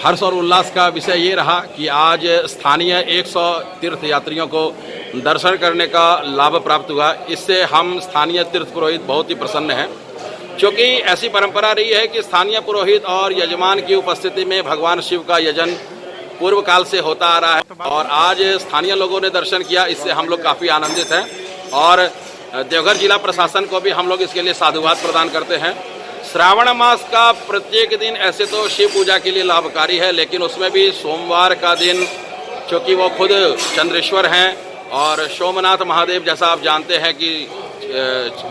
हर्ष और उल्लास का विषय ये रहा कि आज स्थानीय 100 तीर्थ यात्रियों को दर्शन करने का लाभ प्राप्त हुआ। इससे हम स्थानीय तीर्थ पुरोहित बहुत ही प्रसन्न हैं, क्योंकि ऐसी परंपरा रही है कि स्थानीय पुरोहित और यजमान की उपस्थिति में भगवान शिव का यजन पूर्व काल से होता आ रहा है और आज स्थानीय लोगों ने दर्शन किया। इससे हम लोग काफ़ी आनंदित हैं और देवघर जिला प्रशासन को भी हम लोग इसके लिए साधुवाद प्रदान करते हैं। श्रावण मास का प्रत्येक दिन ऐसे तो शिव पूजा के लिए लाभकारी है, लेकिन उसमें भी सोमवार का दिन, क्योंकि वो खुद चंद्रेश्वर हैं और सोमनाथ महादेव जैसा आप जानते हैं कि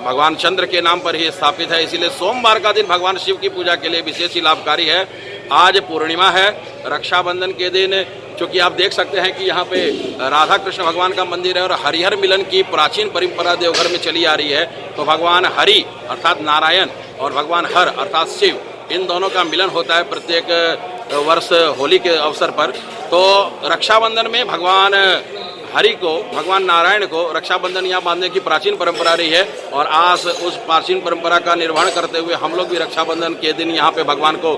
भगवान चंद्र के नाम पर ही स्थापित है, इसीलिए सोमवार का दिन भगवान शिव की पूजा के लिए विशेष ही लाभकारी है। आज पूर्णिमा है, रक्षाबंधन के दिन क्योंकि आप देख सकते हैं कि यहाँ पे राधा कृष्ण भगवान का मंदिर है और हरिहर मिलन की प्राचीन परंपरा देवघर में चली आ रही है। तो भगवान हरि अर्थात नारायण और भगवान हर अर्थात शिव, इन दोनों का मिलन होता है प्रत्येक वर्ष होली के अवसर पर। तो रक्षाबंधन में भगवान हरि को, भगवान नारायण को रक्षाबंधन यहाँ बांधने की प्राचीन परंपरा रही है और आज उस प्राचीन परंपरा का निर्वहन करते हुए हम लोग भी रक्षाबंधन के दिन यहाँ पे भगवान को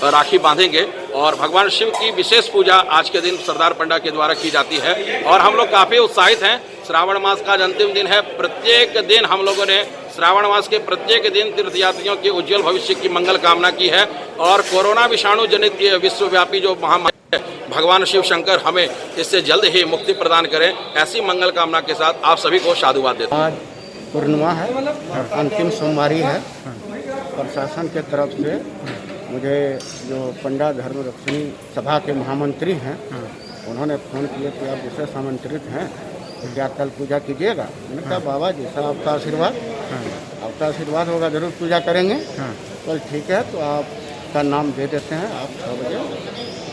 राखी बांधेंगे और भगवान शिव की विशेष पूजा आज के दिन सरदार पंडा के द्वारा की जाती है और हम लोग काफ़ी उत्साहित हैं। श्रावण मास का आज अंतिम दिन है। प्रत्येक दिन हम लोगों ने श्रावण मास के प्रत्येक दिन तीर्थयात्रियों के उज्जवल भविष्य की मंगल कामना की है और कोरोना विषाणु जनित विश्वव्यापी जो महामारी भगवान शिव शंकर हमें इससे जल्द ही मुक्ति प्रदान करें, ऐसी मंगल कामना के साथ आप सभी को साधुवाद देते हैं। आज पूर्णिमा है, अंतिम सोमवारी है। प्रशासन के तरफ से मुझे जो पंडा धर्म रक्षणी सभा के महामंत्री हैं, उन्होंने फ़ोन किया कि आप विशेष आमंत्रित हैं तो क्या कल पूजा कीजिएगा। मैंने कहा बाबा जैसा आपका आशीर्वाद होगा जरूर पूजा करेंगे। कल ठीक है, तो आपका नाम दे देते हैं, आप 6 बजे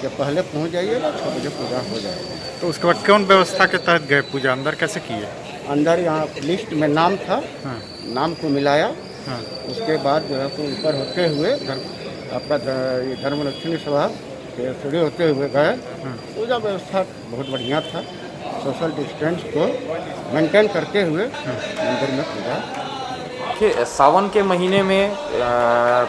के पहले पहुंच जाइएगा, 6 बजे पूजा हो जाएगी। तो उसके बाद कौन व्यवस्था के तहत गए पूजा अंदर कैसे किए? अंदर यहाँ लिस्ट में नाम था, नाम को मिलाया, उसके बाद जो है तो ऊपर होते हुए आपका ये धर्मरक्षणी सभा के सीढ़ी होते हुए गए। पूजा व्यवस्था बहुत बढ़िया था, सोशल डिस्टेंस को मेंटेन करते हुए मंदिर में पूजा। देखिए, सावन के महीने में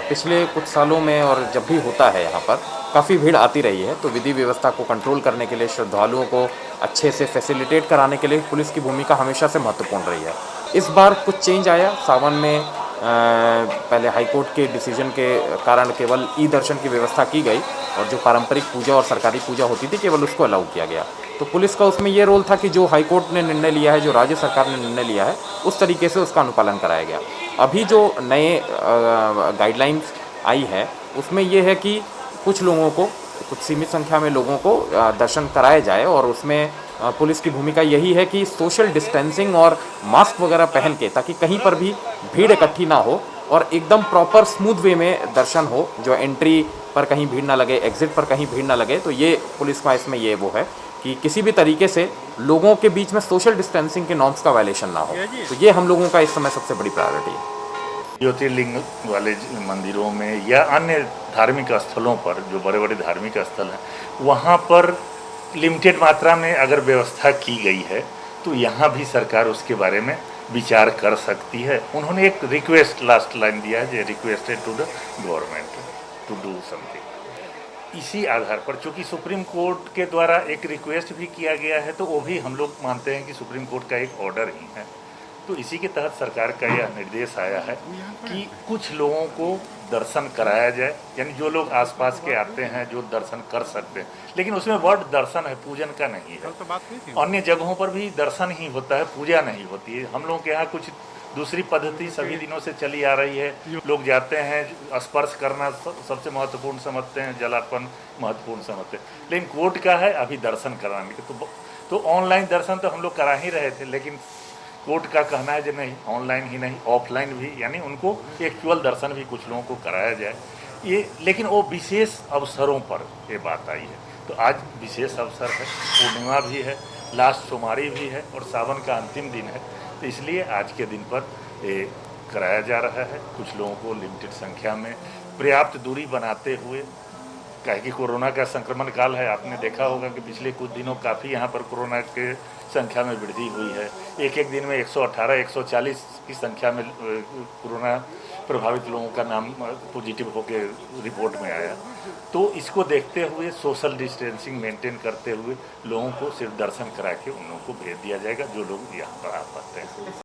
पिछले कुछ सालों में और जब भी होता है यहाँ पर काफ़ी भीड़ आती रही है, तो विधि व्यवस्था को कंट्रोल करने के लिए, श्रद्धालुओं को अच्छे से फैसिलिटेट कराने के लिए पुलिस की भूमिका हमेशा से महत्वपूर्ण रही है। इस बार कुछ चेंज आया सावन में। पहले हाईकोर्ट के डिसीजन के कारण केवल ई दर्शन की व्यवस्था की गई और जो पारंपरिक पूजा और सरकारी पूजा होती थी केवल उसको अलाउ किया गया। तो पुलिस का उसमें ये रोल था कि जो हाईकोर्ट ने निर्णय लिया है, जो राज्य सरकार ने निर्णय लिया है, उस तरीके से उसका अनुपालन कराया गया। अभी जो नए गाइडलाइंस आई है उसमें ये है कि कुछ लोगों को, कुछ सीमित संख्या में लोगों को दर्शन कराया जाए और उसमें पुलिस की भूमिका यही है कि सोशल डिस्टेंसिंग और मास्क वगैरह पहन के, ताकि कहीं पर भी भीड़ इकट्ठी ना हो और एकदम प्रॉपर स्मूथ वे में दर्शन हो, जो एंट्री पर कहीं भीड़ ना लगे, एग्जिट पर कहीं भीड़ ना लगे। तो ये पुलिस का इसमें ये वो है कि किसी भी तरीके से लोगों के बीच में सोशल डिस्टेंसिंग के नॉर्म्स का वायलेशन ना हो। तो ये हम लोगों का इस समय सबसे बड़ी प्रायोरिटी है। ज्योतिर्लिंग वाले मंदिरों में या अन्य धार्मिक स्थलों पर, जो बड़े बड़े धार्मिक स्थल हैं, वहाँ पर लिमिटेड मात्रा में अगर व्यवस्था की गई है तो यहाँ भी सरकार उसके बारे में विचार कर सकती है। उन्होंने एक रिक्वेस्ट लास्ट लाइन दिया है, requested to the government to do something. इसी आधार पर चूँकि सुप्रीम कोर्ट के द्वारा एक रिक्वेस्ट भी किया गया है, तो वो भी हम लोग मानते हैं कि सुप्रीम कोर्ट का एक ऑर्डर ही है। तो इसी के तहत सरकार का यह निर्देश आया है कि कुछ लोगों को दर्शन कराया जाए, यानी जो लोग आसपास के आते हैं जो दर्शन कर सकते हैं, लेकिन उसमें वर्ड दर्शन है, पूजन का नहीं है। अन्य जगहों पर भी दर्शन ही होता है, पूजा नहीं होती है। हम लोगों के यहाँ कुछ दूसरी पद्धति सभी दिनों से चली आ रही है। लोग जाते हैं, स्पर्श करना सबसे महत्वपूर्ण समझते हैं, जलार्पण महत्वपूर्ण समझते हैं, लेकिन कोर्ट का है अभी दर्शन कराने के। तो ऑनलाइन दर्शन तो हम लोग करा ही रहे थे, लेकिन कोर्ट का कहना है कि नहीं, ऑनलाइन ही नहीं ऑफलाइन भी, यानी उनको एक्चुअल दर्शन भी कुछ लोगों को कराया जाए। ये लेकिन वो विशेष अवसरों पर ये बात आई है। तो आज विशेष अवसर है, पूर्णिमा भी है, लास्ट सोमवारी भी है और सावन का अंतिम दिन है। तो इसलिए आज के दिन पर ये कराया जा रहा है। कुछ लोगों को लिमिटेड संख्या में पर्याप्त दूरी बनाते हुए काहे कि कोरोना का संक्रमण काल है। आपने देखा होगा कि पिछले कुछ दिनों काफ़ी यहाँ पर कोरोना के संख्या में वृद्धि हुई है। एक दिन में 118, 140 की संख्या में कोरोना प्रभावित लोगों का नाम पॉजिटिव होकर रिपोर्ट में आया। तो इसको देखते हुए सोशल डिस्टेंसिंग मेंटेन करते हुए लोगों को सिर्फ दर्शन करा के उन लोगों को भेज दिया जाएगा जो लोग यहाँ पर आ पाते हैं।